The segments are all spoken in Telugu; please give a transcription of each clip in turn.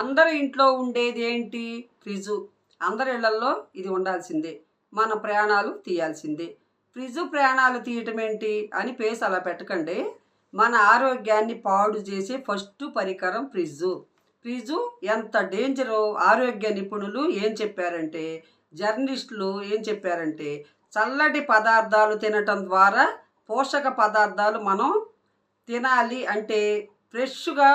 అందరి ఇంట్లో ఉండేది ఏంటి? ఫ్రిడ్జు. అందరి ఇళ్లల్లో ఇది ఉండాల్సిందే. మన ప్రయాణాలు తీయాల్సిందే. ఫ్రిడ్జు ప్రయాణాలు తీయటం ఏంటి అని పేస్ అలా పెట్టకండి. మన ఆరోగ్యాన్ని పాడు చేసే ఫస్ట్ పరికరం ఫ్రిడ్జు. ఫ్రిడ్జు ఎంత డేంజరో ఆరోగ్య నిపుణులు ఏం చెప్పారంటే, జర్నలిస్టులు ఏం చెప్పారంటే, చల్లటి పదార్థాలు తినటం ద్వారా పోషక పదార్థాలు మనం తినాలి అంటే ఫ్రెష్గా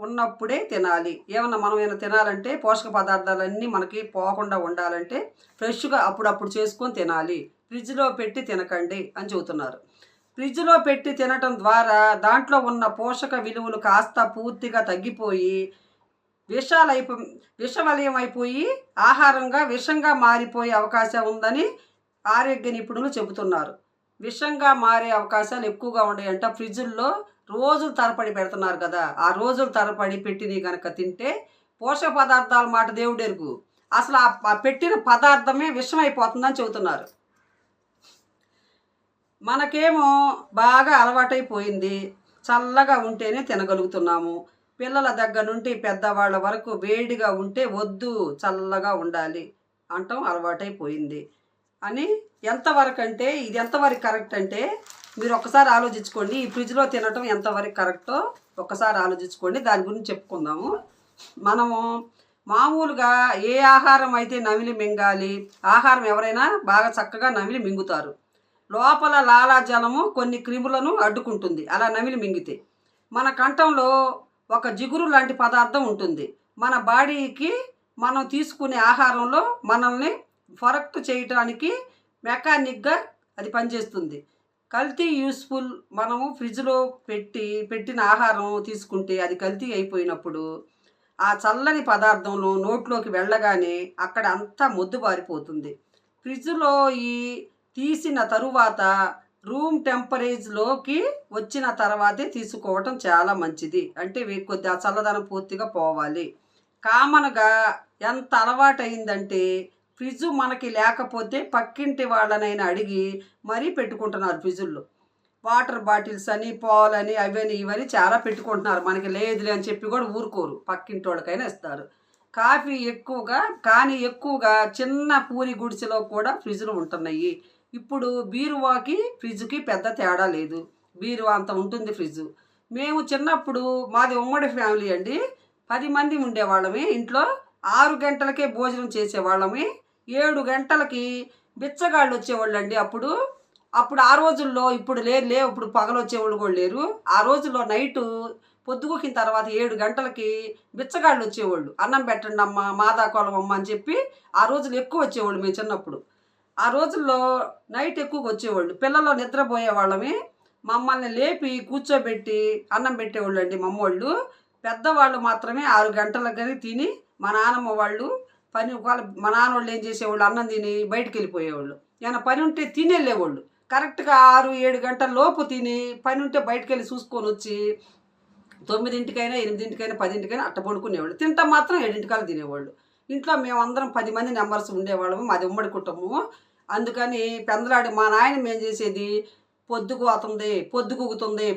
ఉన్నప్పుడే తినాలి. ఏమన్నా మనం ఏమైనా తినాలంటే పోషక పదార్థాలన్నీ మనకి పోకుండా ఉండాలంటే ఫ్రెష్గా అప్పుడప్పుడు చేసుకొని తినాలి. ఫ్రిడ్జ్లో పెట్టి తినకండి అని చెబుతున్నారు. ఫ్రిడ్జ్లో పెట్టి తినటం ద్వారా దాంట్లో ఉన్న పోషక విలువలు కాస్త పూర్తిగా తగ్గిపోయి విషాలైపో విషవలయం అయిపోయి ఆహారంగా విషంగా మారిపోయే అవకాశం ఉందని ఆరోగ్య నిపుణులు చెబుతున్నారు. విషంగా మారే అవకాశాలు ఎక్కువగా ఉన్నాయంట. ఫ్రిడ్జుల్లో రోజులు తరబడి పెడుతున్నారు కదా, ఆ రోజులు తరబడి పెట్టినవి కనుక తింటే పోషక పదార్థాల మాట దేవుడెరుగు, అసలు ఆ పెట్టిన పదార్థమే విషం అయిపోతుందని చెబుతున్నారు. మనకేమో బాగా అలవాటైపోయింది, చల్లగా ఉంటేనే తినగలుగుతున్నాము. పిల్లల దగ్గర నుండి పెద్దవాళ్ళ వరకు వేడిగా ఉంటే వద్దు, చల్లగా ఉండాలి అంటాం అలవాటైపోయింది అని. ఎంతవరకు అంటే ఇది ఎంతవరకు కరెక్ట్ అంటే మీరు ఒక్కసారి ఆలోచించుకోండి. ఈ ఫ్రిడ్జ్లో తినటం ఎంతవరకు కరెక్టో ఒక్కసారి ఆలోచించుకోండి. దాని గురించి చెప్పుకుందాము. మనము మామూలుగా ఏ ఆహారం అయితే నమిలి మింగాలి, ఆహారం ఎవరైనా బాగా చక్కగా నమిలి మింగుతారు. లోపల లాలాజలము కొన్ని క్రిములను అడ్డుకుంటుంది అలా నమిలి మింగితే. మన కంఠంలో ఒక జిగురు లాంటి పదార్థం ఉంటుంది. మన బాడీకి మనం తీసుకునే ఆహారంలో మనల్ని ఫరక్ట్ చేయటానికి మెకానిక్గా అది పనిచేస్తుంది. కల్తీ యూస్ఫుల్ మనము ఫ్రిడ్జ్లో పెట్టిన ఆహారం తీసుకుంటే అది కల్తీ అయిపోయినప్పుడు ఆ చల్లని పదార్థంలో నోట్లోకి వెళ్ళగానే అక్కడ అంతా మొద్దుబారిపోతుంది. ఫ్రిడ్జ్లో ఈ తీసిన తరువాత రూమ్ టెంపరేచర్లోకి వచ్చిన తర్వాతే తీసుకోవటం చాలా మంచిది. అంటే కొద్ది ఆ చల్లదనం పూర్తిగా పోవాలి. కామన్గా ఎంత అలవాటైందంటే ఫ్రిడ్జు మనకి లేకపోతే పక్కింటి వాళ్ళనైనా అడిగి మరీ పెట్టుకుంటున్నారు. ఫ్రిడ్జుల్లో వాటర్ బాటిల్స్ అని పాలని అవని ఇవని చాలా పెట్టుకుంటున్నారు. మనకి లేదులే అని చెప్పి కూడా ఊరుకోరు, పక్కింటి వాళ్ళకైనా ఇస్తారు. కాఫీ ఎక్కువగా చిన్న పూరి గుడిసెలో కూడా ఫ్రిడ్జ్లు ఉంటున్నాయి. ఇప్పుడు బీరువాకి ఫ్రిడ్జ్కి పెద్ద తేడా లేదు. బీరువా అంత ఉంటుంది ఫ్రిడ్జు. మేము చిన్నప్పుడు మాది ఉమ్మడి ఫ్యామిలీ అండి, 10 మంది ఉండేవాళ్ళమే ఇంట్లో. 6 గంటలకే భోజనం చేసేవాళ్ళమే. 7 గంటలకి బిచ్చగాళ్ళు వచ్చేవాళ్ళు అండి. అప్పుడు ఆ రోజుల్లో, ఇప్పుడు లేరు, ఇప్పుడు పగలు వచ్చేవాళ్ళు కూడా లేరు. ఆ రోజుల్లో నైటు పొద్దుగూకిన తర్వాత 7 గంటలకి బిచ్చగాళ్ళు వచ్చేవాళ్ళు. అన్నం పెట్టండి అమ్మ, మాదాకోలం అమ్మ అని చెప్పి ఆ రోజులు ఎక్కువ వచ్చేవాళ్ళు. మేము చిన్నప్పుడు ఆ రోజుల్లో నైట్ ఎక్కువగా వచ్చేవాళ్ళు. పిల్లలు నిద్రపోయేవాళ్ళమే. మమ్మల్ని లేపి కూర్చోబెట్టి అన్నం పెట్టేవాళ్ళు అండి మమ్మోళ్ళు. పెద్దవాళ్ళు మాత్రమే 6 గంటలకు తిని మా నాన్నమ్మ వాళ్ళు మా నాన్న వాళ్ళు ఏం చేసేవాళ్ళు, అన్నం తిని బయటికి వెళ్ళిపోయేవాళ్ళు. ఏమైనా పని ఉంటే తిని వెళ్ళేవాళ్ళు. కరెక్ట్గా 6-7 గంటల లోపు తిని పని ఉంటే బయటికి వెళ్ళి చూసుకొని వచ్చి 9ంటికైనా 8ంటికైనా 10ంటికైనా అట్ట పడుకునేవాళ్ళు. తింటాం మాత్రం 7ంటికల్లా తినేవాళ్ళు. ఇంట్లో మేమందరం 10 మంది నెంబర్స్ ఉండేవాళ్ళము. మాది ఉమ్మడి కుటుంబము. అందుకని పెందలాడి మా నాయన ఏం చేసేది, పొద్దుగుగుతుంది,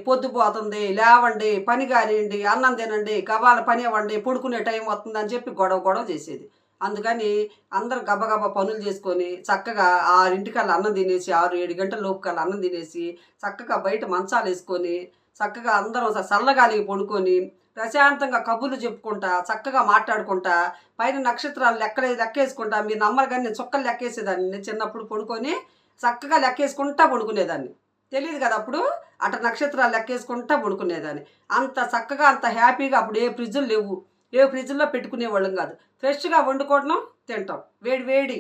పొద్దుపోతుంది, లేవండి, పని కానివ్వండి, అన్నం తినండి, గబాల పని అవ్వండి, పడుకునే టైం వస్తుందని చెప్పి గొడవ చేసేది. అందుకని అందరు గబగబా పనులు చేసుకొని చక్కగా 6ంటికల్లా అన్నం తినేసి, 6-7 గంటల లోపు కల్లా అన్నం తినేసి చక్కగా బయట మంచాలు వేసుకొని చక్కగా అందరం చల్లగాలికి పడుకొని ప్రశాంతంగా కబుర్లు చెప్పుకుంటా చక్కగా మాట్లాడుకుంటా పైన నక్షత్రాలు లెక్కేసుకుంటా. మీరు నమ్మరు కానీ నేను చుక్కలు లెక్కేసేదాన్ని. నేను చిన్నప్పుడు పడుకొని చక్కగా లెక్కేసుకుంటా పడుకునేదాన్ని. తెలియదు కదా అప్పుడు, అట్ట నక్షత్రాలు లెక్కేసుకుంటా పడుకునేదాన్ని. అంత చక్కగా అంత హ్యాపీగా. అప్పుడు ఏ ఫ్రిడ్జులు లేవు, ఏ ఫ్రిడ్జ్లో పెట్టుకునేవాళ్ళం కాదు. ఫ్రెష్గా వండుకోవడం తింటాం వేడి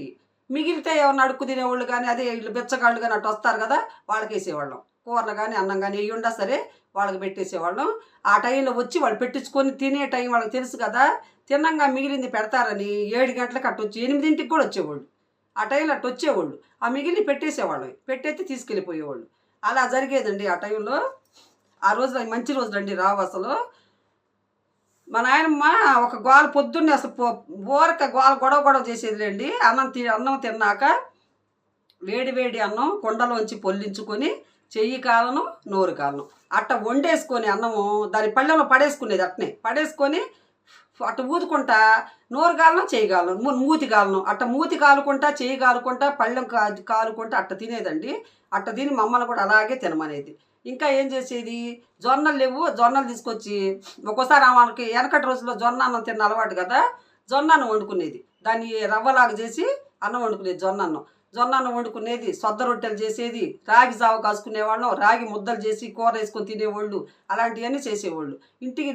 మిగిలితే ఎవరిని అడుక్కు తినేవాళ్ళు కానీ అదే వీళ్ళు బిచ్చగాళ్ళు కానీ అటు వస్తారు కదా, వాళ్ళకి వేసేవాళ్ళం. కూరలు కానీ అన్నం కానీ ఇవి ఉండా సరే వాళ్ళకి పెట్టేసేవాళ్ళం. ఆ టైంలో వచ్చి వాళ్ళు పెట్టించుకొని తినే టైం వాళ్ళకి తెలుసు కదా, తిన్నంగా మిగిలింది పెడతారని 7 గంటలకు అట్టు వచ్చి 8ంటికి కూడా వచ్చేవాళ్ళు. ఆ టైంలో అట్టు వచ్చేవాళ్ళు. ఆ మిగిలిని పెట్టేసేవాళ్ళం, పెట్టేసి తీసుకెళ్ళిపోయేవాళ్ళు. అలా జరిగేదండి ఆ టైంలో. ఆ రోజులు మంచి రోజులు అండి రావు అసలు. మా నాయనమ్మ ఒక పొద్దున్నే అసలు ఊరక గొడవ చేసేదిలేండి. అన్నం తిన్నాక వేడి అన్నం కుండలోంచి పొల్లించుకొని చెయ్యి కాలను నోరు కాలను అట్ట వండేసుకొని అన్నము దాని పళ్ళెంలో పడేసుకునేది. అట్నే పడేసుకొని అట్ట ఊదుకుంటా నోరు గాలను చేయగలను మూతి గాలను అట్ట మూతి కాలుకుంటా చేయి కాలుకుంటా పళ్ళెం కాలుకుంటా అట్ట తినేదండి. అట్ట తిని మమ్మల్ని కూడా అలాగే తినమనేది. ఇంకా ఏం చేసేది, జొన్నలు లేవు, జొన్నలు తీసుకొచ్చి ఒక్కోసారి మనకి వెనకటి రోజుల్లో జొన్న అన్నం తిన్న అలవాటు కదా, జొన్న అన్నం వండుకునేది. దాన్ని రవ్వలాగా చేసి అన్నం వండుకునేది. జొన్న అన్నం వండుకునేది, సొద్ద రొట్టెలు చేసేది, రాగి జావ కాసుకునేవాళ్ళం, రాగి ముద్దలు చేసి కూర వేసుకొని తినేవాళ్ళు, అలాంటివన్నీ చేసేవాళ్ళు.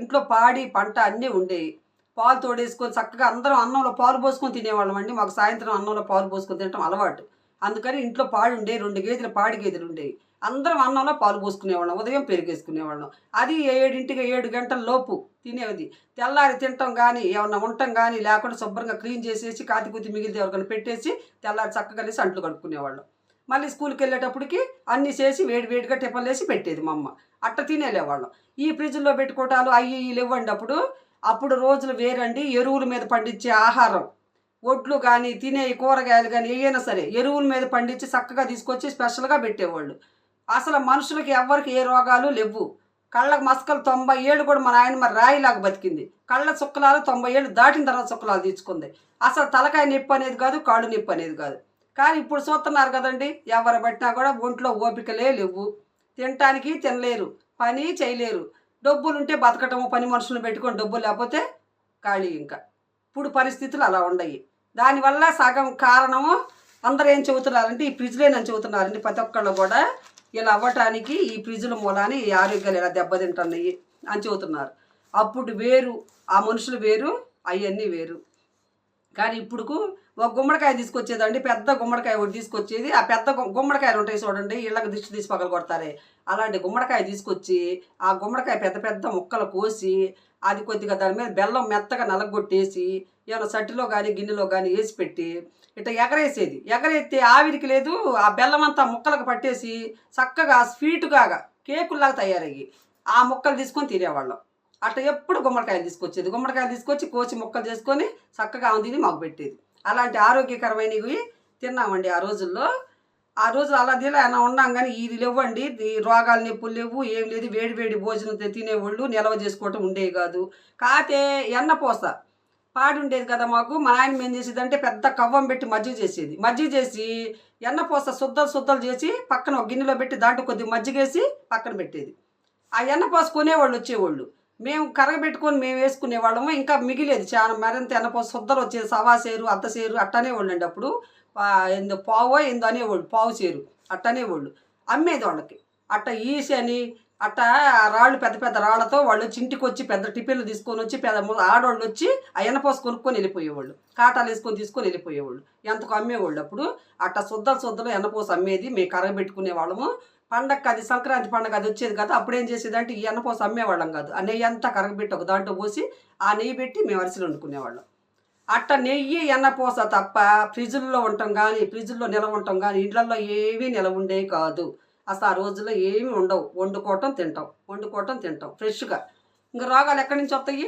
ఇంట్లో పాడి పంట అన్నీ ఉండేవి. పాలు తోడేసుకొని చక్కగా అందరం అన్నంలో పాలు పోసుకొని తినేవాళ్ళం అండి. మాకు సాయంత్రం అన్నంలో పాలు పోసుకొని తినటం అలవాటు. అందుకని ఇంట్లో పాడి ఉండే 2 గేదెలు, పాడి గేదెలు ఉండేవి. అందరం అన్నంలో పాలు పోసుకునేవాళ్ళం, ఉదయం పెరిగేసుకునేవాళ్ళం. అది 7 గంటల లోపు తినేది. తెల్లారి తినటం కానీ ఏమన్నా ఉండటం కానీ లేకుండా శుభ్రంగా క్లీన్ చేసేసి కాతికుతి మిగిలితే ఎవరికైనా పెట్టేసి తెల్లారి చక్కగా లేసి అంట్లు కడుక్కునేవాళ్ళం. మళ్ళీ స్కూల్కి వెళ్ళేటప్పటికి అన్నీ చేసి వేడిగా టిఫిన్లు వేసి పెట్టేది మా అమ్మ. అట్ట తినేలేవాళ్ళం. ఈ ఫ్రిడ్జ్లో పెట్టుకోవటాలు అవి ఇవ్వండి. అప్పుడు రోజులు వేరండి. ఎరువుల మీద పండించే ఆహారం, ఒడ్లు కానీ తినే కూరగాయలు కానీ ఏవైనా సరే ఎరువుల మీద పండించి చక్కగా తీసుకొచ్చి స్పెషల్గా పెట్టేవాళ్ళు. అసలు మనుషులకి ఎవ్వరికి ఏ రోగాలు లేవు. కళ్ళకు మసకలు 90 ఏళ్ళు కూడా మా నాయనమ్మ రాయిలాగా బతికింది. కళ్ళ చుక్కలాలు 90 ఏళ్ళు దాటిన తర్వాత చుక్కలాలు తీర్చుకుంది. అసలు తలకాయ నొప్పి అనేది కాదు, కాళ్ళు నొప్పి అనేది కాదు. కానీ ఇప్పుడు చూస్తున్నారు కదండి, ఎవరు పట్టినా కూడా ఒంట్లో ఓపికలే లేవు, తినటానికి తినలేరు, పని చేయలేరు. డబ్బులుంటే బతకటము, పని మనుషులను పెట్టుకొని డబ్బులు లేకపోతే ఖాళీ. ఇంకా ఇప్పుడు పరిస్థితులు అలా ఉన్నాయి. దానివల్ల సగం కారణము అందరూ ఏం చెబుతున్నారంటే ఈ ఫ్రిడ్జ్లేనని చెబుతున్నారండి. ప్రతి ఒక్కళ్ళు కూడా ఇలా అవ్వటానికి ఈ ఫ్రిడ్జ్ల మూలాన్ని ఈ ఆరోగ్యాలు ఇలా దెబ్బతింటున్నాయి అని చెబుతున్నారు. అప్పుడు వేరు, ఆ మనుషులు వేరు, అవన్నీ వేరు. కానీ ఇప్పుడుకు ఒక గుమ్మడికాయ తీసుకొచ్చేదండి, పెద్ద గుమ్మడికాయ ఒకటి తీసుకొచ్చేది. ఆ పెద్ద గుమ్మడికాయలు ఉంటాయి చూడండి, ఇళ్ళకి దిష్టి తీసి పగలు కొడతారే, అలాంటి గుమ్మడికాయ తీసుకొచ్చి ఆ గుమ్మడికాయ పెద్ద ముక్కలు కోసి అది కొద్దిగా దాని మీద బెల్లం మెత్తగా నలగొట్టేసి ఏమైనా సట్టిలో కానీ గిన్నెలో కానీ వేసి పెట్టి ఇట్లా ఎగరేసేది. ఎగరెత్తే ఆవిరికి లేదు, ఆ బెల్లం అంతా ముక్కలకు పట్టేసి చక్కగా స్వీటుగా కేకుల్లాగా తయారయ్యి ఆ ముక్కలు తీసుకొని తినేవాళ్ళం. అట్లా ఎప్పుడు గుమ్మడికాయలు తీసుకొచ్చేది. గుమ్మడికాయలు తీసుకొచ్చి కోసి ముక్కలు చేసుకొని చక్కగా తిని మాకు పెట్టేది. అలాంటి ఆరోగ్యకరమైనవి తిన్నామండి ఆ రోజుల్లో. ఆ రోజు అలా ఏమైనా ఉన్నాం. కానీ ఇది లేవండి, రోగాలు నొప్పులు లేవు, ఏం లేదు. వేడి భోజనం తినేవాళ్ళు, నిల్వ చేసుకోవటం ఉండేవి కాదు. కాతే ఎన్నపోస పాడి ఉండేది కదా మాకు. మా నాయన ఏం చేసేదంటే పెద్ద కవ్వం పెట్టి మజ్జిగ చేసి ఎన్నపోస శుద్ధలు చేసి పక్కన ఒక గిన్నెలో పెట్టి దాంట్లో కొద్దిగా మజ్జిగేసి పక్కన పెట్టేది. ఆ ఎన్నపోస కొనేవాళ్ళు వచ్చేవాళ్ళు, మేము కరగబెట్టుకొని మేము వేసుకునేవాళ్ళము. ఇంకా మిగిలేదు చాలా, మరింత ఎన్నపోస శుద్ధలు వచ్చేది. సవాసేరు, అర్ధసేరు అట్టనేవాళ్ళు అండి. అప్పుడు పావో ఏందో అనేవాళ్ళు, పావు సేరు అట్టనేవాళ్ళు. అమ్మేది వాళ్ళకి. అట్ట ఈసి అని అట్ట రాళ్ళు పెద్ద రాళ్లతో వాళ్ళు ఇంటికి వచ్చి పెద్ద టిఫిన్లు తీసుకొని వచ్చి ఆడవాళ్ళు వచ్చి ఆ ఎన్నపోస కొనుక్కొని వెళ్ళిపోయేవాళ్ళు, కాటాలు వేసుకొని తీసుకొని వెళ్ళిపోయేవాళ్ళు. ఎంతకు అమ్మేవాళ్ళు. అప్పుడు అట్ట శుద్ధలు ఎన్నపోస అమ్మేది. మేము కరగబెట్టుకునే వాళ్ళము. పండగకి అది సంక్రాంతి పండగ అది వచ్చేది కదా, అప్పుడు ఏం చేసేదంటే ఈ ఎన్నపోస అమ్మేవాళ్ళం కాదు, ఆ నెయ్యి అంతా కరగబెట్టి ఒక దాంట్లో పోసి ఆ నెయ్యి పెట్టి మేము అరిసెలు వండుకునేవాళ్ళం. అట్ట నెయ్యి ఎన్నపోస తప్ప ఫ్రిడ్జ్లో ఉండటం కానీ ఫ్రిడ్జ్లో నిలవ ఉండటం కానీ ఇండ్లలో ఏమీ నిలవ ఉండేవి కాదు. అసలు ఆ రోజుల్లో ఏమీ ఉండవు. వండుకోవటం తింటాం ఫ్రెష్గా. ఇంకా రోగాలు ఎక్కడి నుంచి వస్తాయి?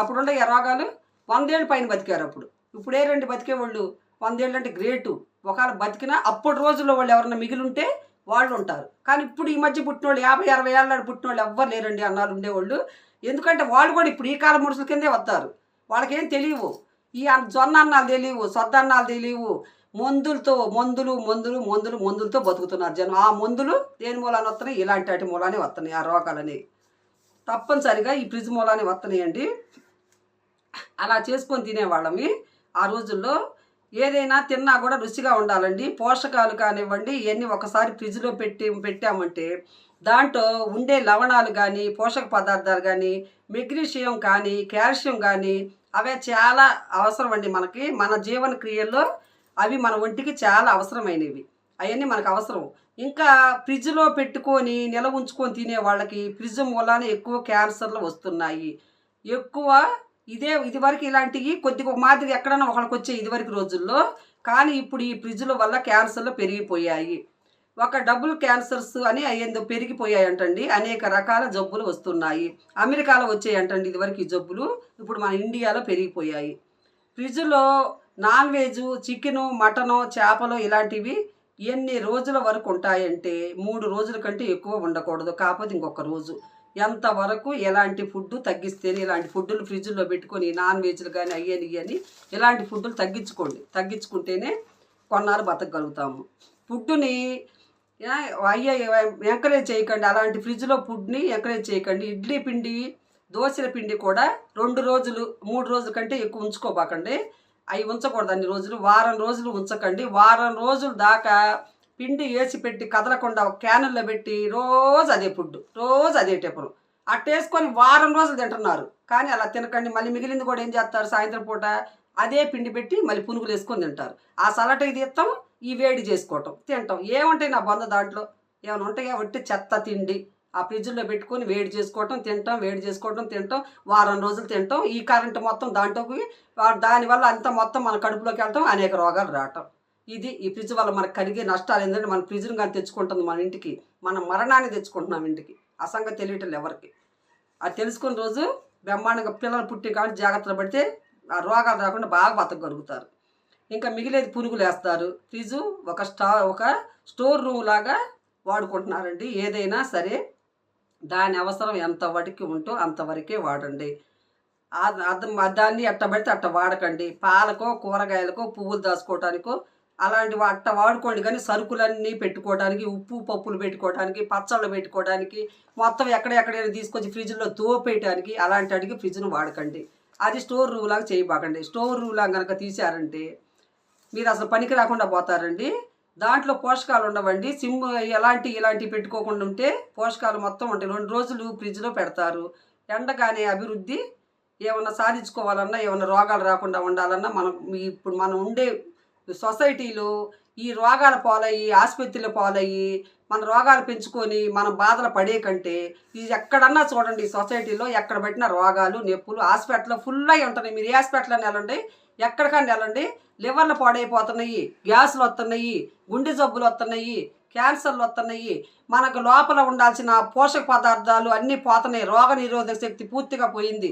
అప్పుడు ఉండే రోగాలు 100 ఏళ్ళు పైన బతికారు అప్పుడు. ఇప్పుడే బతికేవాళ్ళు 100 ఏళ్ళు అంటే గ్రేటు. ఒకవేళ బతికినా అప్పుడు రోజుల్లో వాళ్ళు ఎవరన్నా మిగిలి ఉంటే వాళ్ళు ఉంటారు. కానీ ఇప్పుడు ఈ మధ్య పుట్టిన వాళ్ళు 50-60 ఏళ్ళ పుట్టిన వాళ్ళు ఎవ్వరు లేరండి అన్నారు ఉండేవాళ్ళు. ఎందుకంటే వాళ్ళు కూడా ఇప్పుడు ఈ కాలం మనుషుల కిందే వస్తారు. వాళ్ళకేం తెలియవు, ఈ జొన్న అన్నాలు తెలియవు, సొద్ద అన్నాలు తెలియవు. మందులతో బతుకుతున్నారు జనం. ఆ మందులు దేని మూలాన్ని వస్తున్నాయి? ఇలాంటి వాటి మూలానే వస్తున్నాయి ఆ రోగాలని. తప్పనిసరిగా ఈ ఫ్రిడ్జ్ మూలానే వస్తున్నాయండి. అలా చేసుకొని తినేవాళ్ళమి ఆ రోజుల్లో. ఏదైనా తిన్నా కూడా రుచిగా ఉండాలండి. పోషకాలు కానివ్వండి ఇవన్నీ ఒకసారి ఫ్రిడ్జ్లో పెట్టామంటే దాంట్లో ఉండే లవణాలు కానీ పోషక పదార్థాలు కానీ మెగ్నీషియం కానీ కాల్షియం కానీ అవే చాలా అవసరం అండి మనకి. మన జీవన క్రియల్లో అవి మన ఒంటికి చాలా అవసరమైనవి. అవన్నీ మనకు అవసరం. ఇంకా ఫ్రిడ్జ్లో పెట్టుకొని నిల్వ ఉంచుకొని తినే వాళ్ళకి ఫ్రిడ్జ్ మూలానే ఎక్కువ క్యాన్సర్లు వస్తున్నాయి. ఎక్కువ ఇదివరకు ఇలాంటివి కొద్దిగా ఒక మాదిరి ఎక్కడన్నా ఒకరికి వచ్చే ఇదివరకు రోజుల్లో. కానీ ఇప్పుడు ఈ ఫ్రిడ్జ్ల వల్ల క్యాన్సర్లు పెరిగిపోయాయి. ఒక డబుల్ క్యాన్సర్స్ అని అయ్యేందో పెరిగిపోయాయి అంటండి. అనేక రకాల జబ్బులు వస్తున్నాయి. అమెరికాలో వచ్చాయంటండి ఇదివరకు ఈ జబ్బులు, ఇప్పుడు మన ఇండియాలో పెరిగిపోయాయి. ఫ్రిడ్జ్లో నాన్ వెజ్, చికెను, మటను, చేపలు ఇలాంటివి ఎన్ని రోజుల వరకు ఉంటాయంటే 3 రోజుల కంటే ఎక్కువ ఉండకూడదు. కాకపోతే ఇంకొక రోజు ఎంతవరకు ఎలాంటి ఫుడ్ తగ్గిస్తేనే, ఇలాంటి ఫుడ్లు ఫ్రిడ్జ్లో పెట్టుకొని నాన్ వెజ్లు కానీ అయ్యని ఇలాంటి ఫుడ్లు తగ్గించుకుంటేనే కొన్నాళ్ళు బతకగలుగుతాము. ఫుడ్డుని ఎంకరేజ్ చేయకండి, అలాంటి ఫ్రిడ్జ్లో ఫుడ్ని ఎంకరేజ్ చేయకండి. ఇడ్లీ పిండి, దోశల పిండి కూడా 2 రోజులు 3 రోజుల కంటే ఎక్కువ ఉంచుకోబాకండి. అవి ఉంచకూడదు అన్ని రోజులు. వారం రోజులు ఉంచకండి. వారం రోజుల దాకా పిండి వేసి పెట్టి కదలకుండా క్యానుల్లో పెట్టి రోజు అదే ఫుడ్, రోజు అదే టిఫను అట్టేసుకొని వారం రోజులు తింటున్నారు. కానీ అలా తినకండి. మళ్ళీ మిగిలింది కూడా ఏం చేస్తారు, సాయంత్రం పూట అదే పిండి పెట్టి మళ్ళీ పునుగులు వేసుకొని తింటారు. ఆ సలట ఇది ఇస్తాం, ఈ వేడి చేసుకోవటం తింటాం. ఏముంటాయి నా బంధ దాంట్లో? ఏమైనా ఉంటాయా? ఒట్టి చెత్త తిండి. ఆ ఫ్రిడ్జ్లో పెట్టుకొని వేడి చేసుకోవటం తింటాం, వేడి చేసుకోవటం తింటాం, వారం రోజులు తింటాం. ఈ కరెంటు మొత్తం దాంట్లోకి, దానివల్ల అంత మొత్తం మన కడుపులోకి వెళ్ళటం, అనేక రోగాలు రావటం. ఇది ఈ ఫ్రిడ్జ్ వల్ల మనకు కలిగే నష్టాలు. ఏంటంటే మన ఫ్రిడ్జ్ని కానీ తెచ్చుకుంటుంది మన ఇంటికి, మన మరణాన్ని తెచ్చుకుంటున్నాం ఇంటికి. ఆ సంగతి తెలియటం ఎవరికి. అది తెలుసుకున్న రోజు బ్రహ్మాండంగా పిల్లలు పుట్టి కాబట్టి జాగ్రత్తలు పడితే ఆ రోగాలు రాకుండా బాగా బతకగలుగుతారు. ఇంకా మిగిలేది పునుగులు వేస్తారు. ఫ్రిడ్జు ఒక స్టోర్ రూమ్ లాగా వాడుకుంటున్నారండి. ఏదైనా సరే దాని అవసరం ఎంతవరకు ఉంటో అంతవరకే వాడండి. దాన్ని అట్ట పడితే అట్ట వాడకండి. పాలకో, కూరగాయలకో, పువ్వులు దాచుకోవటానికో అలాంటివి అట్ట వాడుకోండి. కానీ సరుకులన్నీ పెట్టుకోవడానికి, ఉప్పు పప్పులు పెట్టుకోవడానికి, పచ్చళ్ళు పెట్టుకోవడానికి, మొత్తం ఎక్కడెక్కడైనా తీసుకొచ్చి ఫ్రిడ్జ్లో తోపేయటానికి అలాంటి అడిగి ఫ్రిడ్జ్ను వాడకండి. అది స్టోర్ రూమ్ లాగా చేయబాకండి. స్టోర్ రూమ్ లాగా కనుక తీశారంటే మీరు అసలు పనికి రాకుండా పోతారండి. దాంట్లో పోషకాలు ఉండవండి. ఇలాంటివి పెట్టుకోకుండా ఉంటే పోషకాలు మొత్తం ఉంటాయి. 2 రోజులు ఫ్రిడ్జ్లో పెడతారు. ఎండగానే అభివృద్ధి ఏమన్నా సాధించుకోవాలన్నా, ఏమన్నా రోగాలు రాకుండా ఉండాలన్నా ఇప్పుడు మనం ఉండే సొసైటీలో ఈ రోగాల పాలయ్యి, ఆసుపత్రుల పాలయ్యి, మన రోగాలు పెంచుకొని మనం బాధలు పడే కంటే ఇది ఎక్కడన్నా చూడండి, సొసైటీలో ఎక్కడ పెట్టిన రోగాలు, నొప్పులు, హాస్పిటల్లో ఫుల్ అయి ఉంటున్నాయి. మీరు ఏ హాస్పిటల్లో వెళ్ళండి, ఎక్కడికన్నా వెళ్ళండి, లివర్లు పాడైపోతున్నాయి, గ్యాసులు వస్తున్నాయి, గుండె జబ్బులు వస్తున్నాయి, క్యాన్సర్లు వస్తున్నాయి. మనకు లోపల ఉండాల్సిన పోషక పదార్థాలు అన్నీ పోతున్నాయి. రోగ నిరోధక శక్తి పూర్తిగా పోయింది.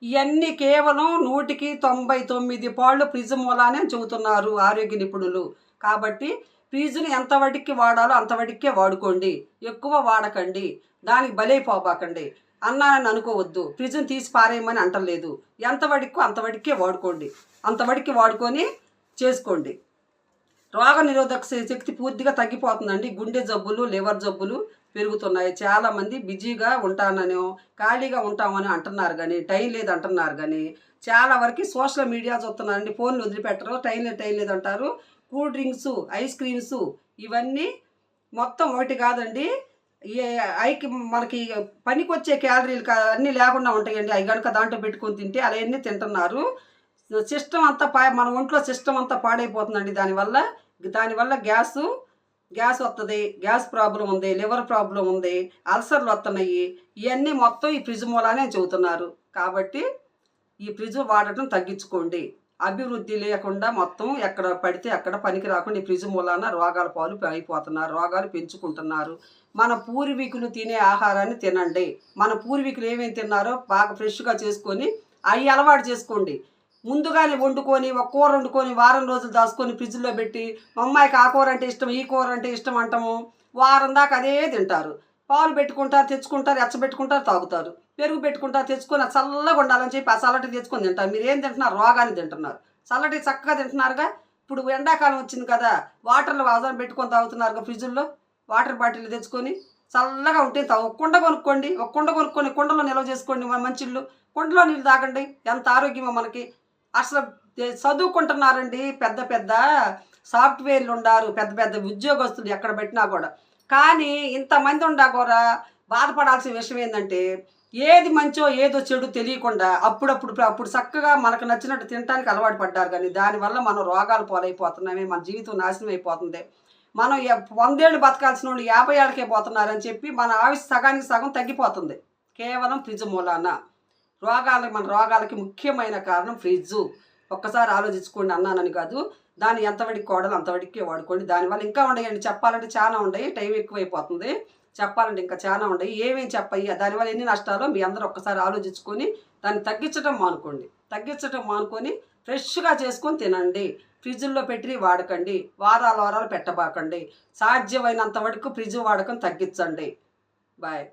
ఇవన్నీ కేవలం 100కి 99 పాళ్ళు ఫ్రిడ్జ్ మూలానే చెబుతున్నారు ఆరోగ్య నిపుణులు. కాబట్టి ఫ్రిడ్జ్ని ఎంతవరకు వాడాలో అంతవరకే వాడుకోండి. ఎక్కువ వాడకండి. దానికి బలైపోబాకండి. అన్నానని అనుకోవద్దు. ఫ్రిడ్జ్ని తీసి పారేయమని అంటలేదు. ఎంతవరకు అంతవరకే వాడుకోండి. అంతవరకు వాడుకొని చేసుకోండి. రోగ నిరోధక శక్తి పూర్తిగా తగ్గిపోతుందండి. గుండె జబ్బులు, లివర్ జబ్బులు పెరుగుతున్నాయి. చాలామంది బిజీగా ఉంటానని, ఖాళీగా ఉంటామని అంటున్నారు కానీ టైం లేదు అంటున్నారు. కానీ చాలా వరకు సోషల్ మీడియా చూస్తున్నారండి. ఫోన్లు వదిలిపెట్టరు. టైం లేదు అంటారు. కూల్ డ్రింక్స్, ఐస్ క్రీమ్స్ ఇవన్నీ మొత్తం ఒకటి కాదండి. మనకి పనికి వచ్చే క్యాలరీలు అన్నీ లేకుండా ఉంటాయండి. అవి కనుక దాంట్లో పెట్టుకొని తింటే అవన్నీ తింటున్నారు. సిస్టమ్ అంతా మన ఒంట్లో సిస్టమ్ అంతా పాడైపోతుందండి. దానివల్ల గ్యాస్ వస్తుంది, గ్యాస్ ప్రాబ్లం ఉంది, లివర్ ప్రాబ్లం ఉంది, అల్సర్లు వస్తున్నాయి. ఇవన్నీ మొత్తం ఈ ఫ్రిడ్జ్ మూలానే చెబుతున్నారు. కాబట్టి ఈ ఫ్రిడ్జ్ వాడటం తగ్గించుకోండి. అభివృద్ధి లేకుండా మొత్తం ఎక్కడ పడితే అక్కడ పనికి రాకుండా ఈ ఫ్రిడ్జ్ మూలాన రోగాల పాలు అయిపోతున్నారు, రోగాలు పెంచుకుంటున్నారు. మన పూర్వీకులు తినే ఆహారాన్ని తినండి. మన పూర్వీకులు ఏమేమి తిన్నారో బాగా ఫ్రెష్గా చేసుకొని అవి అలవాటు చేసుకోండి. ముందుగానే వండుకొని ఒక కూర వండుకొని వారం రోజులు దాచుకొని ఫ్రిడ్జ్లో పెట్టి మా అమ్మాయికి ఆ కూర అంటే ఇష్టం, ఈ కూర అంటే ఇష్టం అంటాము. వారం దాకా అదే తింటారు. పాలు పెట్టుకుంటారు, తెచ్చుకుంటారు, ఎచ్చబెట్టుకుంటారు, తాగుతారు. పెరుగు పెట్టుకుంటారు, తెచ్చుకొని చల్లగా ఉండాలని చెప్పి ఆ చల్లటి తెచ్చుకొని తింటారు. మీరు ఏం తింటున్నారు? రోగాన్ని తింటున్నారు. చల్లటి చక్కగా తింటున్నారుగా. ఇప్పుడు ఎండాకాలం వచ్చింది కదా, వాటర్లో అవసరం పెట్టుకొని తాగుతున్నారు. ఫ్రిడ్జ్లో వాటర్ బాటిల్ తెచ్చుకొని చల్లగా ఉంటే ఒక కుండ కొనుక్కోండి. ఒక కుండ కొనుక్కొని కుండలో నిల్వ చేసుకోండి. మన మంచిళ్ళు కుండలో నీళ్ళు తాగండి. ఎంత ఆరోగ్యమో మనకి. అసలు చదువుకుంటున్నారండి, పెద్ద పెద్ద సాఫ్ట్వేర్లు ఉన్నారు, పెద్ద పెద్ద ఉద్యోగస్తులు ఎక్కడ పెట్టినా కూడా. కానీ ఇంతమంది ఉండా కూడా బాధపడాల్సిన విషయం ఏంటంటే ఏది మంచో ఏదో చెడు తెలియకుండా అప్పుడు చక్కగా మనకు నచ్చినట్టు తినడానికి అలవాటు పడ్డారు. కానీ దానివల్ల మనం రోగాలు పాలైపోతున్నామే, మన జీవితం నాశనం అయిపోతుంది. మనం 100 ఏళ్ళు బతకాల్సిన వాళ్ళు 50 ఏళ్ళకే పోతున్నారని చెప్పి మన ఆయుష్ సగానికి సగం తగ్గిపోతుంది. కేవలం ఫ్రిడ్జ్ మూలాన మన రోగాలకి ముఖ్యమైన కారణం ఫ్రిడ్జు. ఒక్కసారి ఆలోచించుకోండి. అన్నానని కాదు, దాన్ని ఎంతవరకు కోడలు అంతవరకే వాడుకోండి. దానివల్ల ఇంకా ఉండయండి, చెప్పాలంటే చాలా ఉన్నాయి. టైం ఎక్కువైపోతుంది. చెప్పాలంటే ఇంకా చాలా ఉన్నాయి. ఏమేమి చెప్పాయి, దానివల్ల ఎన్ని నష్టాలో మీ అందరూ ఒక్కసారి ఆలోచించుకొని దాన్ని తగ్గించడం మానుకొని ఫ్రెష్గా చేసుకొని తినండి. ఫ్రిడ్జ్లో పెట్టి వాడకండి. వారాలు పెట్టబాకండి. సాధ్యమైనంత వరకు ఫ్రిడ్జ్ వాడకం తగ్గించండి. బాయ్.